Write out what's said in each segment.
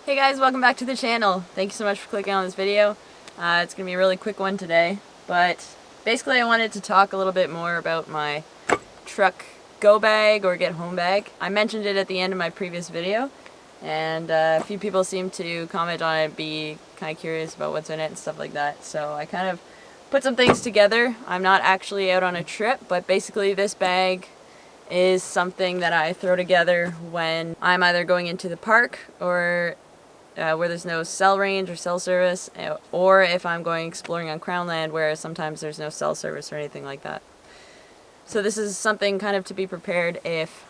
Hey guys, welcome back to the channel. Thank you so much for clicking on this video. It's going to be a really quick one today, but basically I wanted to talk a little bit more about my truck go bag or get home bag. I mentioned it at the end of my previous video, and a few people seem to comment on it, be kind of curious about what's in it and stuff like that. So I kind of put some things together. I'm not actually out on a trip, but basically this bag is something that I throw together when I'm either going into the park or where there's no cell range or cell service, or if I'm going exploring on Crown Land where sometimes there's no cell service or anything like that. So this is something kind of to be prepared if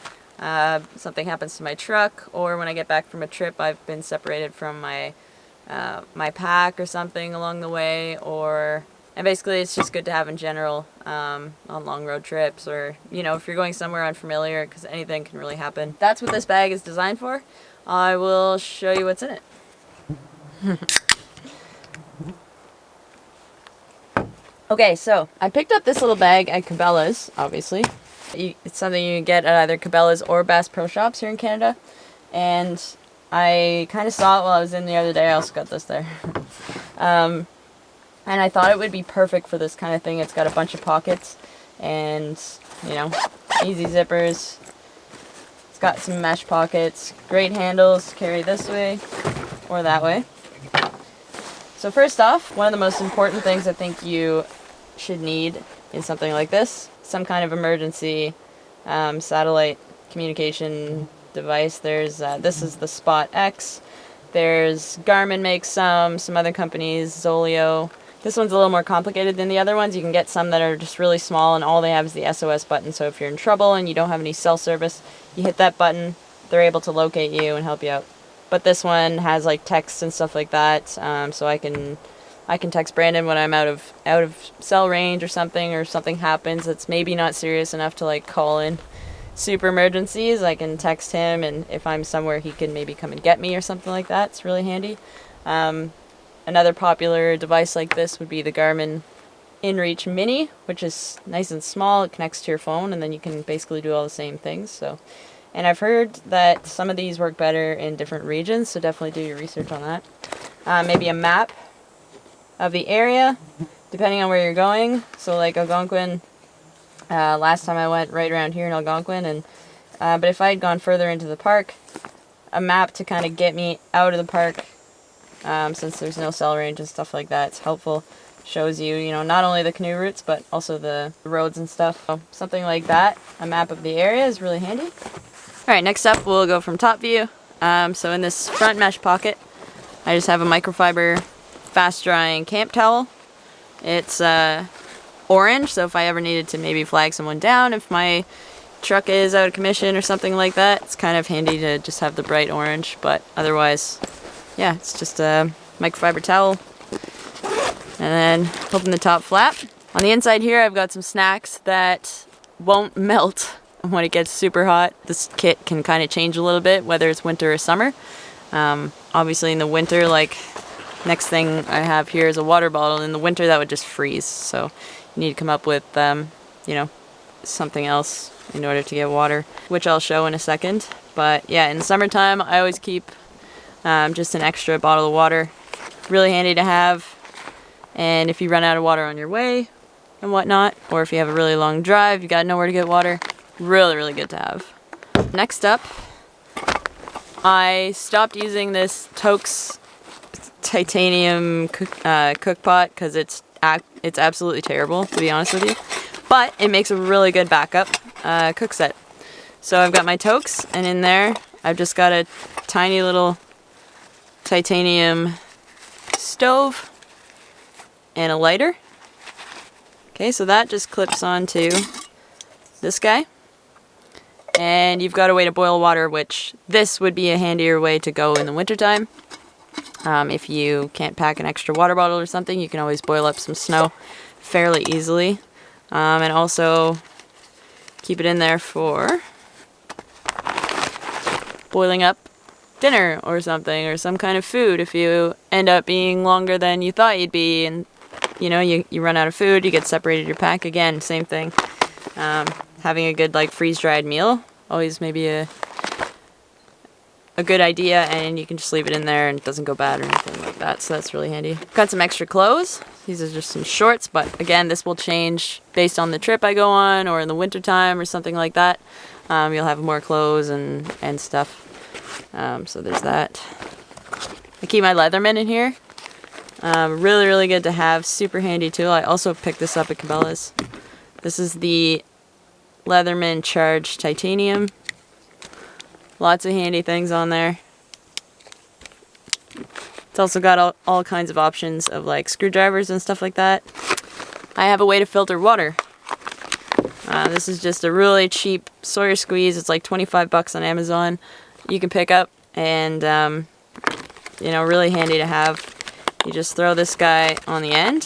something happens to my truck, or when I get back from a trip I've been separated from my my pack or something along the way, and basically it's just good to have in general on long road trips, or if you're going somewhere unfamiliar, because anything can really happen. That's what this bag is designed for. I will show you what's in it. Okay, so I picked up this little bag at Cabela's, obviously. It's something you can get at either Cabela's or Bass Pro Shops here in Canada. And I kind of saw it while I was in the other day. I also got this there. And I thought it would be perfect for this kind of thing. It's got a bunch of pockets and, easy zippers. It's got some mesh pockets, great handles to carry this way or that way. So first off, one of the most important things I think you should need in something like this, some kind of emergency satellite communication device. There's this is the Spot X. There's Garmin makes some other companies, Zoleo. This one's a little more complicated than the other ones. You can get some that are just really small and all they have is the SOS button. So if you're in trouble and you don't have any cell service, you hit that button, they're able to locate you and help you out. But this one has like text and stuff like that, so I can text Brandon when I'm out of cell range or something happens that's maybe not serious enough to like call in super emergencies. I can text him, and if I'm somewhere he can maybe come and get me or something like that. It's really handy. Another popular device like this would be the Garmin InReach Mini, which is nice and small. It connects to your phone, and then you can basically do all the same things. And I've heard that some of these work better in different regions, so definitely do your research on that. Maybe a map of the area, depending on where you're going. So like Algonquin, last time I went right around here in Algonquin, and but if I had gone further into the park, a map to kind of get me out of the park, since there's no cell range and stuff like that, it's helpful. Shows you, not only the canoe routes, but also the roads and stuff. So something like that, a map of the area is really handy. Alright, next up we'll go from top view. So in this front mesh pocket, I just have a microfiber fast drying camp towel. It's orange, so if I ever needed to maybe flag someone down, if my truck is out of commission or something like that, it's kind of handy to just have the bright orange. But otherwise, yeah, it's just a microfiber towel. And then open the top flap. On the inside here I've got some snacks that won't melt when it gets super hot. This kit can kind of change a little bit whether it's winter or summer. Obviously in the winter, like next thing I have here is a water bottle. In the winter that would just freeze, so you need to come up with something else in order to get water, which I'll show in a second. But yeah, in the summertime I always keep just an extra bottle of water. Really handy to have. And if you run out of water on your way and whatnot, or if you have a really long drive, you got nowhere to get water, really good to have. Next up, I stopped using this Toaks titanium cook pot because it's absolutely terrible, to be honest with you. But it makes a really good backup cook set. So I've got my Toaks, and in there I've just got a tiny little titanium stove and a lighter. Okay, so that just clips onto this guy. And you've got a way to boil water, which this would be a handier way to go in the wintertime. If you can't pack an extra water bottle or something, you can always boil up some snow fairly easily. And also keep it in there for boiling up dinner or something, or some kind of food if you end up being longer than you thought you'd be, and you run out of food, you get separated your pack again, same thing. Having a good freeze-dried meal, always maybe a a good idea, and you can just leave it in there and it doesn't go bad or anything like that, so that's really handy. Got some extra clothes. These are just some shorts, but again, this will change based on the trip I go on or in the winter time or something like that. You'll have more clothes and stuff. So there's that. I keep my Leatherman in here. Really, really good to have. Super handy tool. I also picked this up at Cabela's. This is the Leatherman Charge Titanium. Lots of handy things on there. It's also got all kinds of options of like screwdrivers and stuff like that. I have a way to filter water. This is just a really cheap Sawyer squeeze. It's like 25 bucks on Amazon. You can pick up, and you know, really handy to have. You just throw this guy on the end.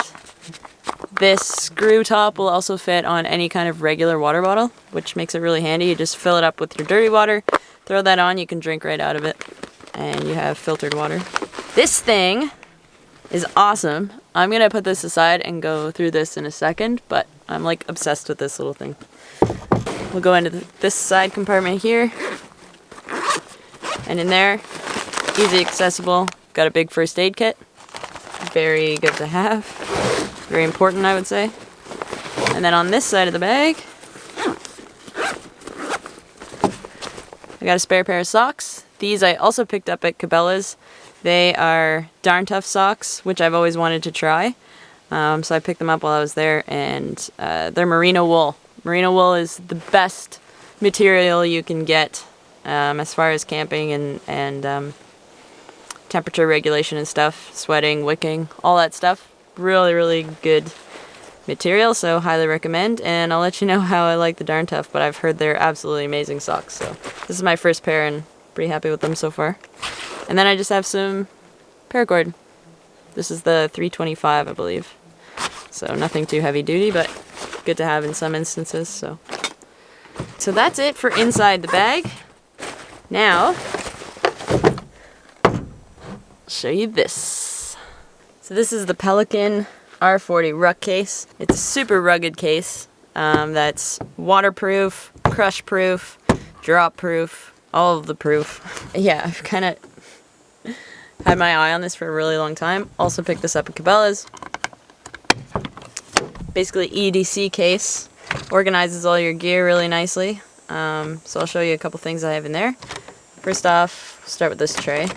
This screw top will also fit on any kind of regular water bottle, which makes it really handy. You just fill it up with your dirty water, throw that on, you can drink right out of it, and you have filtered water. This thing is awesome. I'm gonna put this aside and go through this in a second, but I'm like obsessed with this little thing. We'll go into this side compartment here, and in there, easy accessible. Got a big first aid kit. Very good to have. Very important, I would say. And then on this side of the bag, I got a spare pair of socks. These I also picked up at Cabela's. They are Darn Tough socks, which I've always wanted to try. So I picked them up while I was there, and they're merino wool. Merino wool is the best material you can get as far as camping and temperature regulation and stuff, sweating, wicking, all that stuff. Really, really good material, so highly recommend. And I'll let you know how I like the Darn Tough, but I've heard they're absolutely amazing socks. So this is my first pair, and pretty happy with them so far. And then I just have some paracord. This is the 325, I believe. So nothing too heavy duty, but good to have in some instances. So that's it for inside the bag. Now, show you this. So this is the Pelican R40 ruck case. It's a super rugged case that's waterproof, crush proof, drop proof, all of the proof. Yeah, I've kind of had my eye on this for a really long time. Also picked this up at Cabela's. Basically EDC case. Organizes all your gear really nicely. So I'll show you a couple things I have in there. First off, start with this tray.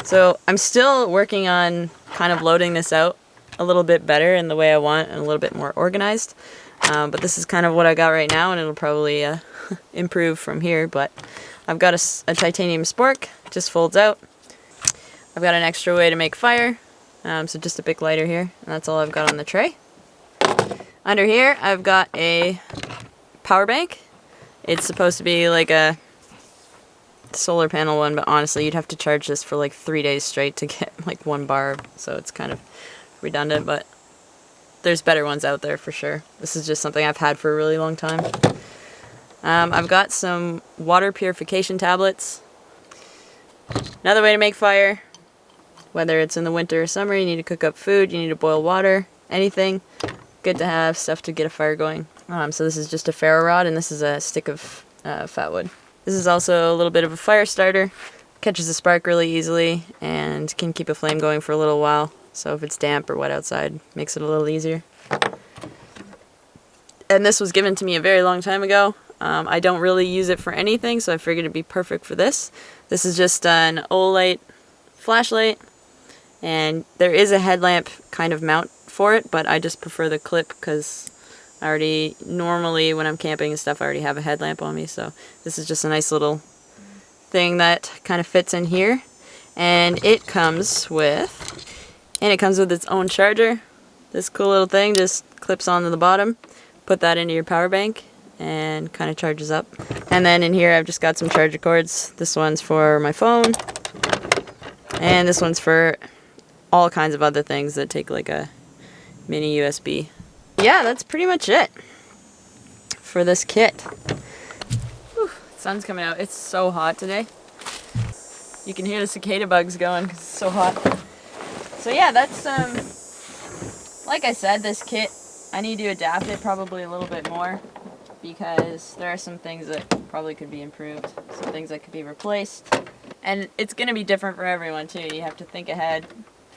So I'm still working on kind of loading this out a little bit better in the way I want and a little bit more organized. But this is kind of what I got right now, and it'll probably improve from here. But I've got a titanium spork, it just folds out. I've got an extra way to make fire, so just a big lighter here, and that's all I've got on the tray. Under here I've got a power bank. It's supposed to be like a solar panel one, but honestly you'd have to charge this for like 3 days straight to get like 1 bar, so it's kind of redundant, but there's better ones out there for sure. This is just something I've had for a really long time. I've got some water purification tablets. Another way to make fire, whether it's in the winter or summer, you need to cook up food, you need to boil water, anything. Good to have stuff to get a fire going. So this is just a ferro rod, and this is a stick of fat wood. This is also a little bit of a fire starter. Catches a spark really easily and can keep a flame going for a little while. So if it's damp or wet outside, makes it a little easier. And this was given to me a very long time ago. I don't really use it for anything, so I figured it'd be perfect for this. This is just an Olight flashlight, and there is a headlamp kind of mount for it, but I just prefer the clip because I already, normally when I'm camping and stuff, I already have a headlamp on me, so this is just a nice little thing that kind of fits in here. And it comes with its own charger. This cool little thing just clips onto the bottom. Put that into your power bank and kind of charges up. And then in here I've just got some charger cords. This one's for my phone, and this one's for all kinds of other things that take like a mini USB. Yeah, that's pretty much it for this kit. Whew, the sun's coming out. It's so hot today. You can hear the cicada bugs going because it's so hot. So yeah, that's like I said, this kit, I need to adapt it probably a little bit more because there are some things that probably could be improved, some things that could be replaced, And it's going to be different for everyone too. You have to think ahead,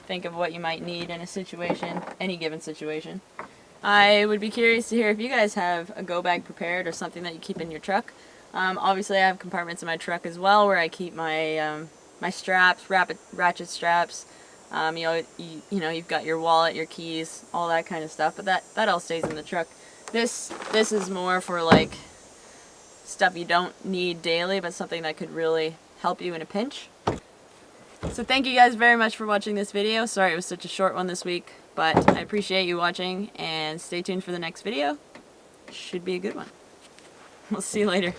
think of what you might need in a situation, any given situation. I would be curious to hear if you guys have a go bag prepared or something that you keep in your truck. Obviously I have compartments in my truck as well where I keep my my straps, ratchet straps. You've got your wallet, your keys, all that kind of stuff, but that all stays in the truck. This is more for like stuff you don't need daily, but something that could really help you in a pinch. So thank you guys very much for watching this video. Sorry it was such a short one this week, but I appreciate you watching, and stay tuned for the next video. Should be a good one. We'll see you later.